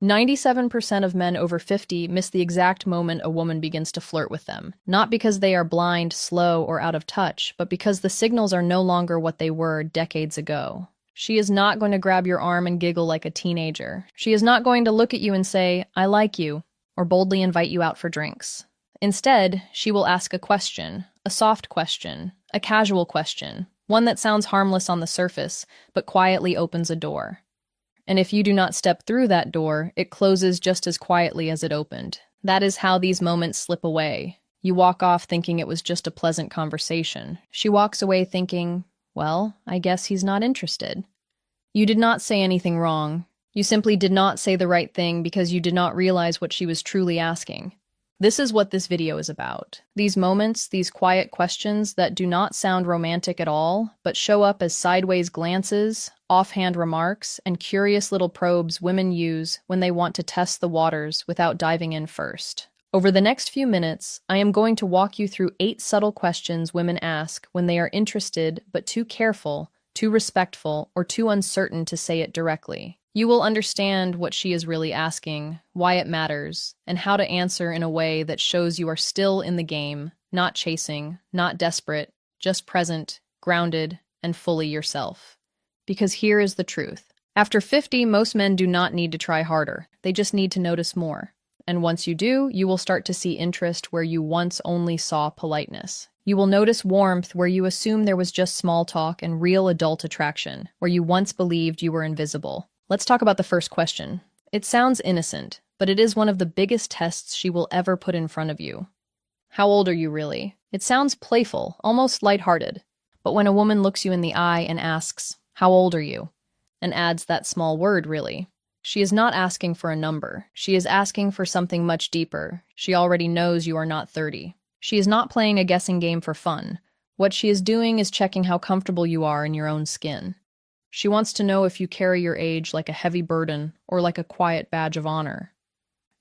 97% of men over 50 miss the exact moment a woman begins to flirt with them, not because they are blind, slow, or out of touch, but because the signals are no longer what they were decades ago. She is not going to grab your arm and giggle like a teenager. She is not going to look at you and say, "I like you," or boldly invite you out for drinks. Instead, she will ask a question, a soft question, a casual question, one that sounds harmless on the surface, but quietly opens a door. And if you do not step through that door, it closes just as quietly as it opened. That is how these moments slip away. You walk off thinking it was just a pleasant conversation. She walks away thinking, well, I guess he's not interested. You did not say anything wrong. You simply did not say the right thing because you did not realize what she was truly asking. This is what this video is about. These moments, these quiet questions that do not sound romantic at all, but show up as sideways glances, offhand remarks, and curious little probes women use when they want to test the waters without diving in first. Over the next few minutes, I am going to walk you through 8 subtle questions women ask when they are interested but too careful, too respectful, or too uncertain to say it directly. You will understand what she is really asking, why it matters, and how to answer in a way that shows you are still in the game, not chasing, not desperate, just present, grounded, and fully yourself. Because here is the truth. After 50, most men do not need to try harder. They just need to notice more. And once you do, you will start to see interest where you once only saw politeness. You will notice warmth where you assume there was just small talk, and real adult attraction, where you once believed you were invisible. Let's talk about the first question. It sounds innocent, but it is one of the biggest tests she will ever put in front of you. How old are you really? It sounds playful, almost lighthearted. But when a woman looks you in the eye and asks, "How old are you?" and adds that small word, really, she is not asking for a number. She is asking for something much deeper. She already knows you are not 30. She is not playing a guessing game for fun. What she is doing is checking how comfortable you are in your own skin. She wants to know if you carry your age like a heavy burden or like a quiet badge of honor.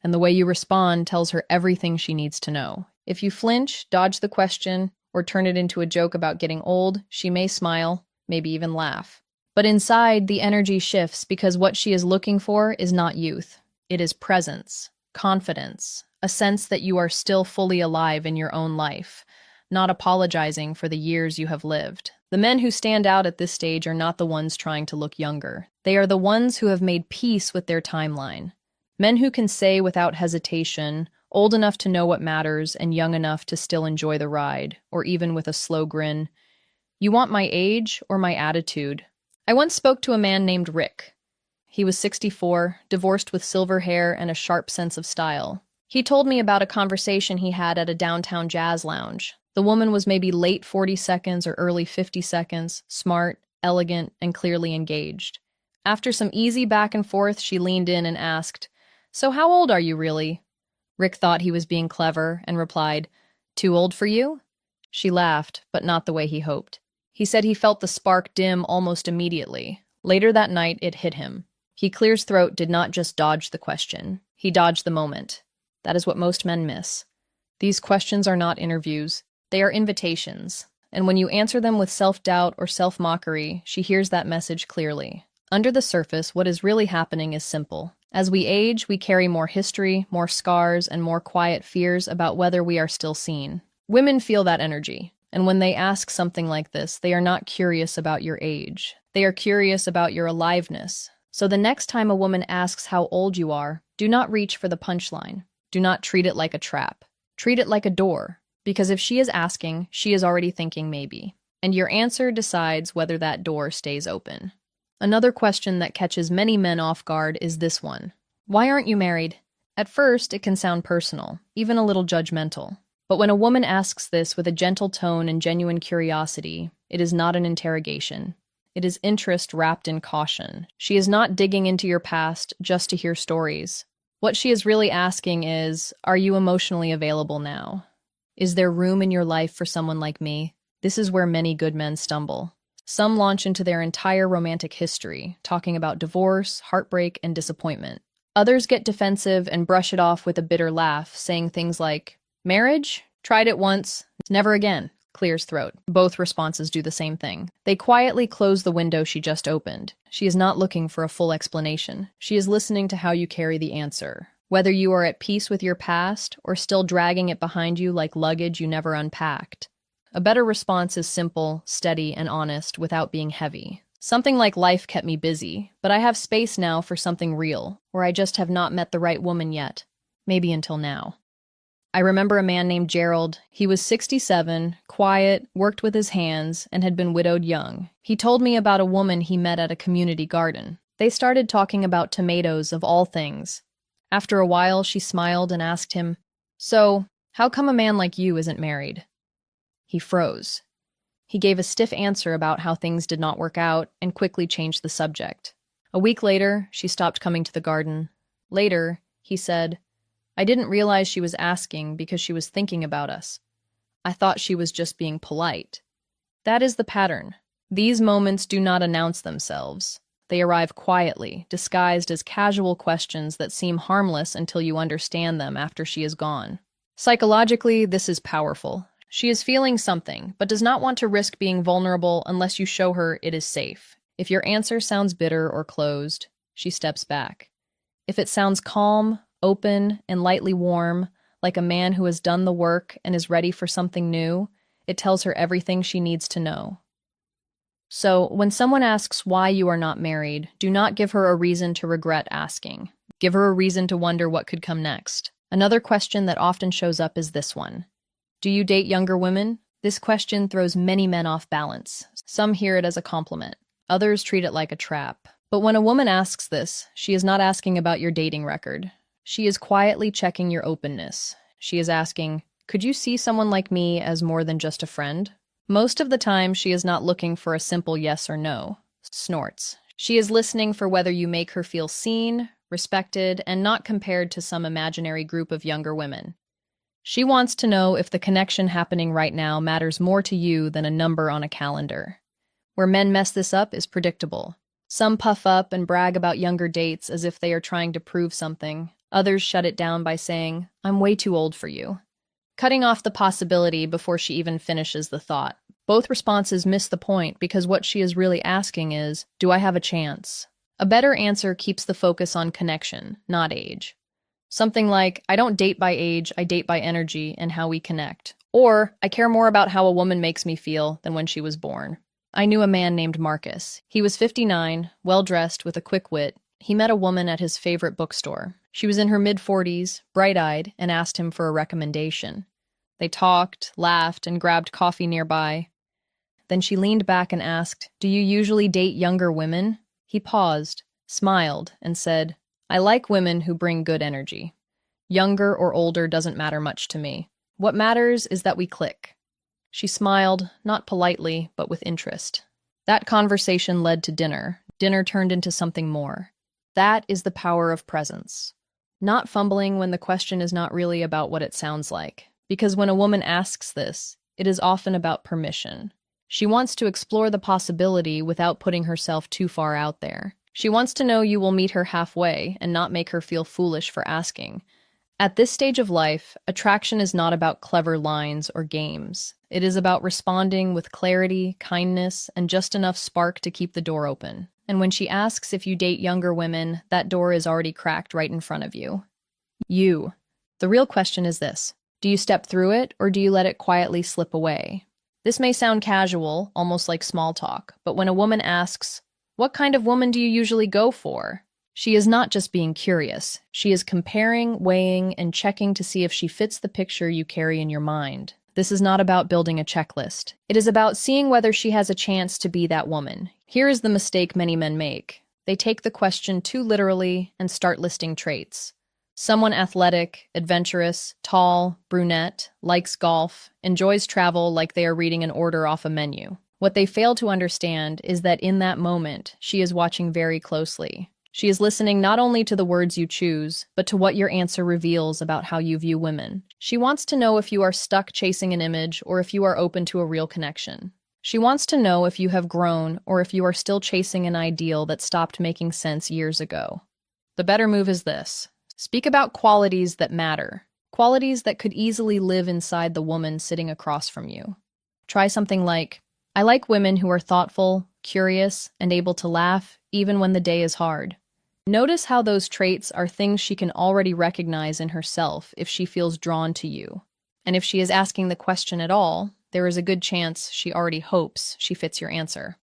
And the way you respond tells her everything she needs to know. If you flinch, dodge the question, or turn it into a joke about getting old, she may smile, maybe even laugh. But inside, the energy shifts because what she is looking for is not youth. It is presence, confidence, a sense that you are still fully alive in your own life, not apologizing for the years you have lived. The men who stand out at this stage are not the ones trying to look younger. They are the ones who have made peace with their timeline. Men who can say without hesitation, old enough to know what matters and young enough to still enjoy the ride, or even with a slow grin, "You want my age or my attitude?" I once spoke to a man named Rick. He was 64, divorced with silver hair and a sharp sense of style. He told me about a conversation he had at a downtown jazz lounge. The woman was maybe late 40 seconds or early 50 seconds, smart, elegant, and clearly engaged. After some easy back and forth, she leaned in and asked, "So how old are you really?" Rick thought he was being clever and replied, "Too old for you?" She laughed, but not the way he hoped. He said he felt the spark dim almost immediately. Later that night, it hit him. He clears throat did not just dodge the question. He dodged the moment. That is what most men miss. These questions are not interviews. They are invitations, and when you answer them with self-doubt or self-mockery, she hears that message clearly. Under the surface, what is really happening is simple. As we age, we carry more history, more scars, and more quiet fears about whether we are still seen. Women feel that energy, and when they ask something like this, they are not curious about your age. They are curious about your aliveness. So the next time a woman asks how old you are, do not reach for the punchline. Do not treat it like a trap. Treat it like a door. Because if she is asking, she is already thinking maybe. And your answer decides whether that door stays open. Another question that catches many men off guard is this one. Why aren't you married? At first, it can sound personal, even a little judgmental. But when a woman asks this with a gentle tone and genuine curiosity, it is not an interrogation. It is interest wrapped in caution. She is not digging into your past just to hear stories. What she is really asking is, are you emotionally available now? Is there room in your life for someone like me? This is where many good men stumble. Some launch into their entire romantic history, talking about divorce, heartbreak, and disappointment. Others get defensive and brush it off with a bitter laugh, saying things like, "Marriage? Tried it once. Never again." clears throat. Both responses do the same thing. They quietly close the window she just opened. She is not looking for a full explanation. She is listening to how you carry the answer. Whether you are at peace with your past or still dragging it behind you like luggage you never unpacked. A better response is simple, steady, and honest without being heavy. Something like life kept me busy, but I have space now for something real, or I just have not met the right woman yet. Maybe until now. I remember a man named Gerald. He was 67, quiet, worked with his hands, and had been widowed young. He told me about a woman he met at a community garden. They started talking about tomatoes of all things. After a while, she smiled and asked him, "So, how come a man like you isn't married?" He froze. He gave a stiff answer about how things did not work out and quickly changed the subject. A week later, she stopped coming to the garden. Later, he said, "I didn't realize she was asking because she was thinking about us. I thought she was just being polite." That is the pattern. These moments do not announce themselves. They arrive quietly, disguised as casual questions that seem harmless until you understand them after she is gone. Psychologically, this is powerful. She is feeling something, but does not want to risk being vulnerable unless you show her it is safe. If your answer sounds bitter or closed, she steps back. If it sounds calm, open, and lightly warm, like a man who has done the work and is ready for something new, it tells her everything she needs to know. So, when someone asks why you are not married, do not give her a reason to regret asking. Give her a reason to wonder what could come next. Another question that often shows up is this one. Do you date younger women? This question throws many men off balance. Some hear it as a compliment. Others treat it like a trap. But when a woman asks this, she is not asking about your dating record. She is quietly checking your openness. She is asking, could you see someone like me as more than just a friend? Most of the time, she is not looking for a simple yes or no. Snorts. She is listening for whether you make her feel seen, respected, and not compared to some imaginary group of younger women. She wants to know if the connection happening right now matters more to you than a number on a calendar. Where men mess this up is predictable. Some puff up and brag about younger dates as if they are trying to prove something. Others shut it down by saying, "I'm way too old for you," cutting off the possibility before she even finishes the thought. Both responses miss the point because what she is really asking is, do I have a chance? A better answer keeps the focus on connection, not age. Something like, I don't date by age, I date by energy and how we connect. Or, I care more about how a woman makes me feel than when she was born. I knew a man named Marcus. He was 59, well-dressed with a quick wit. He met a woman at his favorite bookstore. She was in her mid-40s, bright-eyed, and asked him for a recommendation. They talked, laughed, and grabbed coffee nearby. Then she leaned back and asked, "Do you usually date younger women?" He paused, smiled, and said, "I like women who bring good energy. Younger or older doesn't matter much to me. What matters is that we click." She smiled, not politely, but with interest. That conversation led to dinner. Dinner turned into something more. That is the power of presence. Not fumbling when the question is not really about what it sounds like. Because when a woman asks this, it is often about permission. She wants to explore the possibility without putting herself too far out there. She wants to know you will meet her halfway and not make her feel foolish for asking. At this stage of life, attraction is not about clever lines or games. It is about responding with clarity, kindness, and just enough spark to keep the door open. And when she asks if you date younger women, that door is already cracked right in front of you. You. The real question is this. Do you step through it, or do you let it quietly slip away? This may sound casual, almost like small talk, but when a woman asks, "What kind of woman do you usually go for?" she is not just being curious. She is comparing, weighing, and checking to see if she fits the picture you carry in your mind. This is not about building a checklist. It is about seeing whether she has a chance to be that woman. Here is the mistake many men make. They take the question too literally and start listing traits. Someone athletic, adventurous, tall, brunette, likes golf, enjoys travel like they are reading an order off a menu. What they fail to understand is that in that moment, she is watching very closely. She is listening not only to the words you choose, but to what your answer reveals about how you view women. She wants to know if you are stuck chasing an image or if you are open to a real connection. She wants to know if you have grown or if you are still chasing an ideal that stopped making sense years ago. The better move is this. Speak about qualities that matter, qualities that could easily live inside the woman sitting across from you. Try something like, I like women who are thoughtful, curious, and able to laugh even when the day is hard. Notice how those traits are things she can already recognize in herself if she feels drawn to you. And if she is asking the question at all, there is a good chance she already hopes she fits your answer.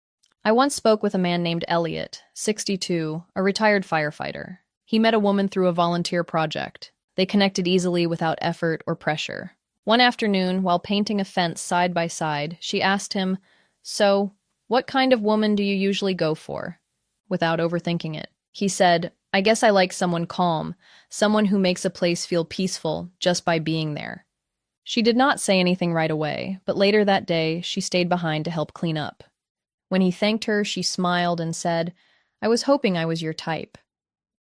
I once spoke with a man named Elliot, 62, a retired firefighter. He met a woman through a volunteer project. They connected easily without effort or pressure. One afternoon, while painting a fence side by side, she asked him, "So, what kind of woman do you usually go for?" Without overthinking it. He said, "I guess I like someone calm, someone who makes a place feel peaceful just by being there." She did not say anything right away, but later that day, she stayed behind to help clean up. When he thanked her, she smiled and said, "I was hoping I was your type."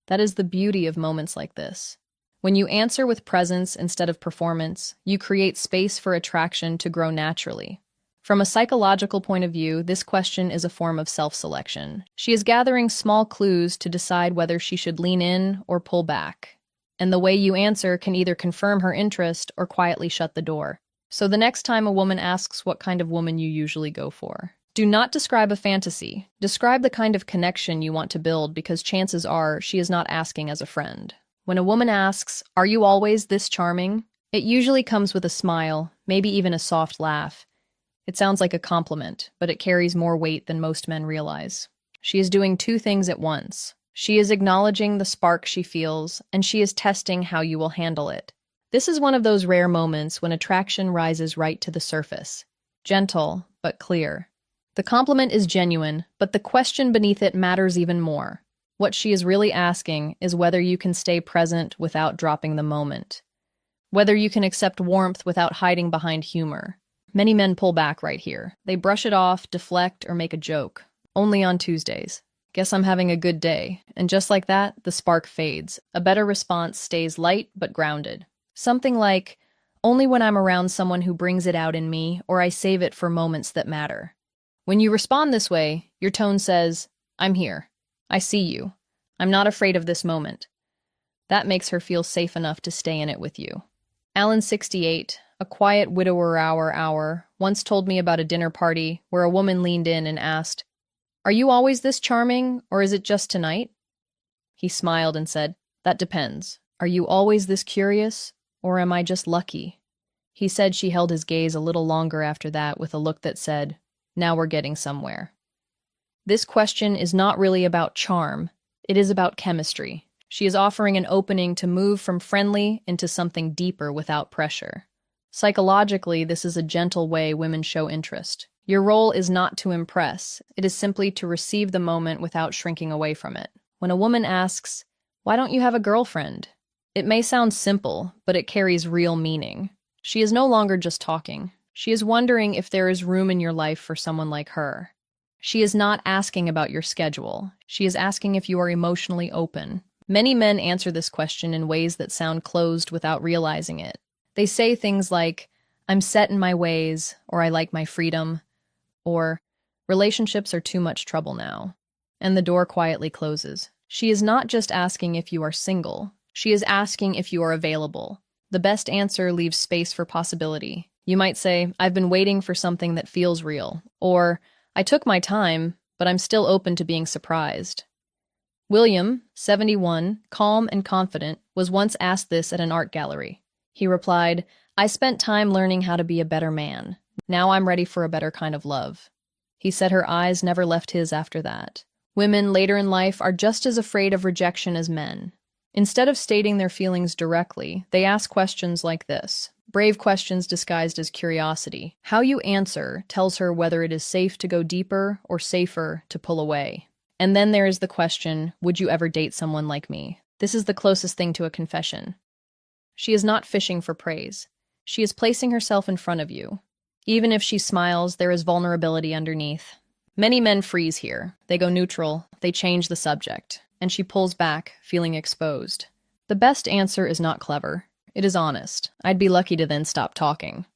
That is the beauty of moments like this. When you answer with presence instead of performance, you create space for attraction to grow naturally. From a psychological point of view, this question is a form of self-selection. She is gathering small clues to decide whether she should lean in or pull back. And the way you answer can either confirm her interest or quietly shut the door. So the next time a woman asks what kind of woman you usually go for, do not describe a fantasy. Describe the kind of connection you want to build, because chances are she is not asking as a friend. When a woman asks, "Are you always this charming?" it usually comes with a smile, maybe even a soft laugh. It sounds like a compliment, but it carries more weight than most men realize. She is doing two things at once. She is acknowledging the spark she feels, and she is testing how you will handle it. This is one of those rare moments when attraction rises right to the surface. Gentle, but clear. The compliment is genuine, but the question beneath it matters even more. What she is really asking is whether you can stay present without dropping the moment. Whether you can accept warmth without hiding behind humor. Many men pull back right here. They brush it off, deflect, or make a joke. Only on Tuesdays. Guess I'm having a good day. And just like that, the spark fades. A better response stays light but grounded. Something like, "Only when I'm around someone who brings it out in me, or I save it for moments that matter." When you respond this way, your tone says, "I'm here. I see you. I'm not afraid of this moment." That makes her feel safe enough to stay in it with you. Alan, 68, a quiet widower hour, once told me about a dinner party where a woman leaned in and asked, "Are you always this charming, or is it just tonight?" He smiled and said, "That depends. Are you always this curious, or am I just lucky?" He said she held his gaze a little longer after that with a look that said, "Now we're getting somewhere." This question is not really about charm. It is about chemistry. She is offering an opening to move from friendly into something deeper without pressure. Psychologically, this is a gentle way women show interest. Your role is not to impress. It is simply to receive the moment without shrinking away from it. When a woman asks, "Why don't you have a girlfriend?" it may sound simple, but it carries real meaning. She is no longer just talking. She is wondering if there is room in your life for someone like her. She is not asking about your schedule. She is asking if you are emotionally open. Many men answer this question in ways that sound closed without realizing it. They say things like, "I'm set in my ways," or "I like my freedom," or "Relationships are too much trouble now." And the door quietly closes. She is not just asking if you are single. She is asking if you are available. The best answer leaves space for possibility. You might say, "I've been waiting for something that feels real," or "I took my time, but I'm still open to being surprised." William, 71, calm and confident, was once asked this at an art gallery. He replied, "I spent time learning how to be a better man. Now I'm ready for a better kind of love." He said her eyes never left his after that. Women later in life are just as afraid of rejection as men. Instead of stating their feelings directly, they ask questions like this. Brave questions disguised as curiosity. How you answer tells her whether it is safe to go deeper or safer to pull away. And then there is the question, would you ever date someone like me? This is the closest thing to a confession. She is not fishing for praise. She is placing herself in front of you. Even if she smiles, there is vulnerability underneath. Many men freeze here. They go neutral. They change the subject. And she pulls back, feeling exposed. The best answer is not clever. It is honest. I'd be lucky to then stop talking.